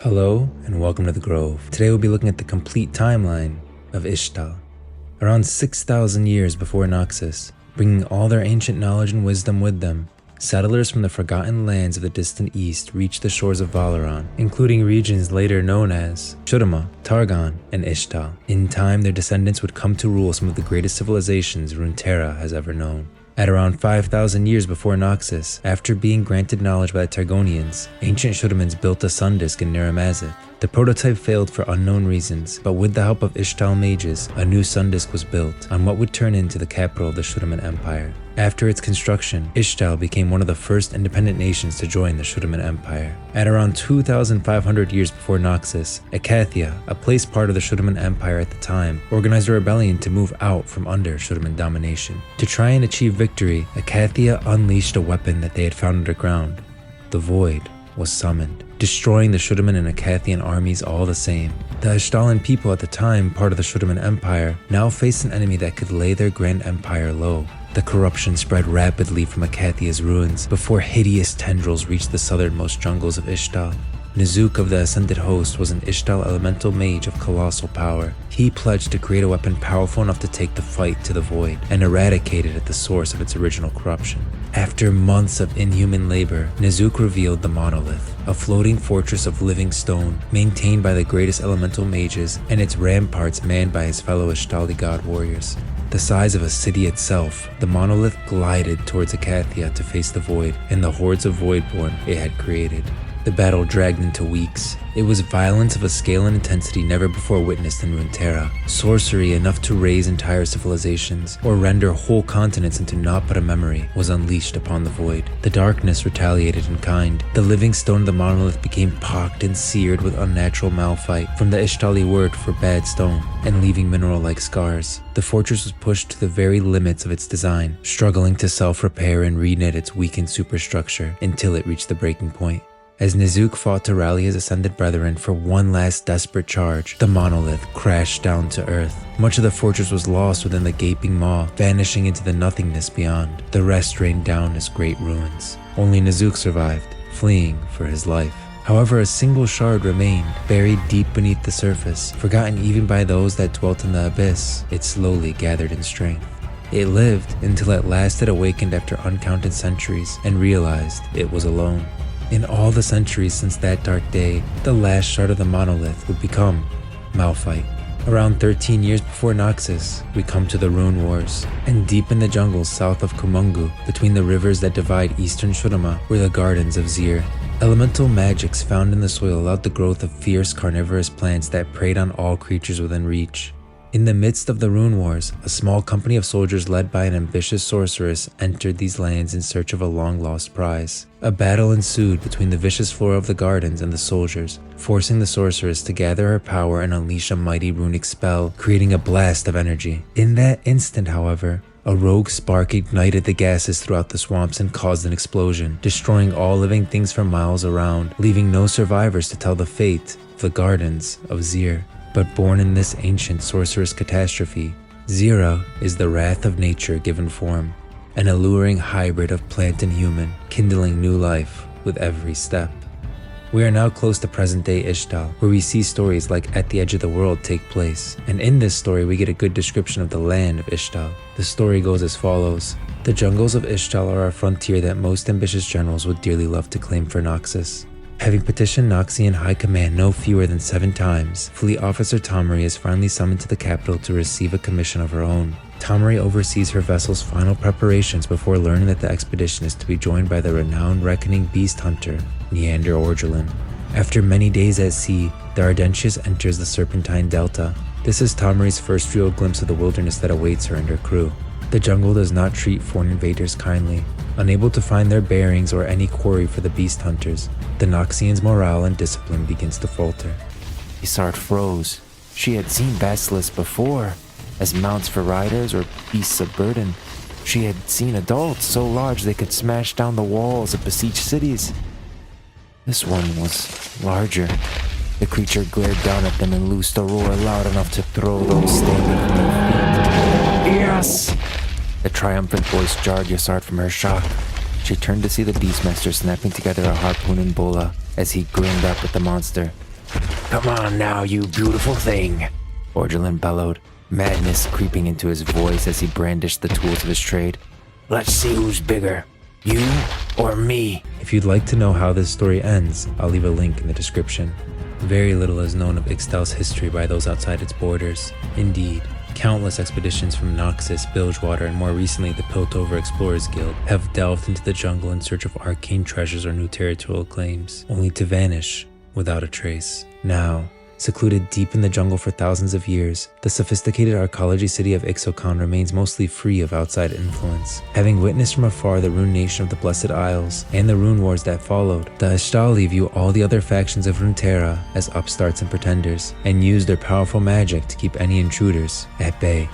Hello and welcome to the Grove. Today we'll be looking at the complete timeline of Ixtal. Around 6,000 years before Noxus, bringing all their ancient knowledge and wisdom with them, settlers from the forgotten lands of the distant east reached the shores of Valoran, including regions later known as Shuriman, Targon, and Ixtal. In time, their descendants would come to rule some of the greatest civilizations Runeterra has ever known. At around 5,000 years before Noxus, after being granted knowledge by the Targonians, ancient Shurimans built a sun disk in Niramazith. The prototype failed for unknown reasons, but with the help of Ixtal mages, a new sun disk was built on what would turn into the capital of the Shuriman Empire. After its construction, Ixtal became one of the first independent nations to join the Shuriman Empire. At around 2,500 years before Noxus, Helia, a place part of the Shuriman Empire at the time, organized a rebellion to move out from under Shuriman domination. To try and achieve victory, Helia unleashed a weapon that they had found underground. The Void was summoned, destroying the Shuriman and Hecathlian armies all the same. The Ixtalan people at the time, part of the Shuriman Empire, now faced an enemy that could lay their grand empire low. The corruption spread rapidly from Hecathlia's ruins before hideous tendrils reached the southernmost jungles of Ixtal. Nizuk of the Ascended Host was an Ixtal elemental mage of colossal power. He pledged to create a weapon powerful enough to take the fight to the Void and eradicate it at the source of its original corruption. After months of inhuman labor, Nizuk revealed the Monolith, a floating fortress of living stone maintained by the greatest elemental mages and its ramparts manned by his fellow Ixtali god warriors. The size of a city itself, the monolith glided towards Hecathlia to face the Void and the hordes of Voidborn it had created. The battle dragged into weeks. It was violence of a scale and intensity never before witnessed in Runterra. Sorcery enough to raise entire civilizations or render whole continents into naught but a memory was unleashed upon the Void. The darkness retaliated in kind. The living stone of the monolith became pocked and seared with unnatural malphite, from the Ixtali word for bad stone, and leaving mineral-like scars. The fortress was pushed to the very limits of its design, struggling to self-repair and reknit its weakened superstructure until it reached the breaking point. As Nizuk fought to rally his ascended brethren for one last desperate charge, the monolith crashed down to earth. Much of the fortress was lost within the gaping maw, vanishing into the nothingness beyond. The rest rained down as great ruins. Only Nizuk survived, fleeing for his life. However, a single shard remained, buried deep beneath the surface. Forgotten even by those that dwelt in the abyss, it slowly gathered in strength. It lived until at last it awakened after uncounted centuries and realized it was alone. In all the centuries since that dark day, the last shard of the monolith would become malphite. Around 13 years before Noxus, we come to the Rune Wars, and deep in the jungles south of Kumungu, between the rivers that divide eastern Shurima, were the gardens of Zir. Elemental magics found in the soil allowed the growth of fierce carnivorous plants that preyed on all creatures within reach. In the midst of the Rune Wars, a small company of soldiers led by an ambitious sorceress entered these lands in search of a long-lost prize. A battle ensued between the vicious flora of the gardens and the soldiers, forcing the sorceress to gather her power and unleash a mighty runic spell, creating a blast of energy. In that instant, however, a rogue spark ignited the gases throughout the swamps and caused an explosion, destroying all living things for miles around, leaving no survivors to tell the fate of the gardens of Zir. But born in this ancient sorcerous catastrophe, Zira is the wrath of nature given form, an alluring hybrid of plant and human, kindling new life with every step. We are now close to present-day Ixtal, where we see stories like At the Edge of the World take place, and in this story we get a good description of the land of Ixtal. The story goes as follows. The jungles of Ixtal are a frontier that most ambitious generals would dearly love to claim for Noxus. Having petitioned Noxian High Command no fewer than 7 times, Fleet Officer Tomari is finally summoned to the capital to receive a commission of her own. Tomari oversees her vessel's final preparations before learning that the expedition is to be joined by the renowned reckoning beast hunter, Neander Orgelin. After many days at sea, the Ardentius enters the Serpentine Delta. This is Tomari's first real glimpse of the wilderness that awaits her and her crew. The jungle does not treat foreign invaders kindly. Unable to find their bearings or any quarry for the beast hunters, the Noxians' morale and discipline begins to falter. Isart froze. She had seen basilisks before, as mounts for riders or beasts of burden. She had seen adults so large they could smash down the walls of besieged cities. This one was larger. The creature glared down at them and loosed a roar loud enough to throw those standing from their feet. Yes! The triumphant voice jarred Isart from her shock. She turned to see the Beastmaster snapping together a harpoon and bola as he grinned up at the monster. Come on now, you beautiful thing, Orgelin bellowed, madness creeping into his voice as he brandished the tools of his trade. Let's see who's bigger, you or me. If you'd like to know how this story ends, I'll leave a link in the description. Very little is known of Ixtal's history by those outside its borders. Indeed, countless expeditions from Noxus, Bilgewater, and more recently the Piltover Explorers Guild have delved into the jungle in search of arcane treasures or new territorial claims, only to vanish without a trace. Now, secluded deep in the jungle for thousands of years, the sophisticated arcology-city of Ixaocan remains mostly free of outside influence. Having witnessed from afar the ruination of the Blessed Isles and the Rune Wars that followed, the Ixtali view all the other factions of Runterra as upstarts and pretenders, and use their powerful magic to keep any intruders at bay.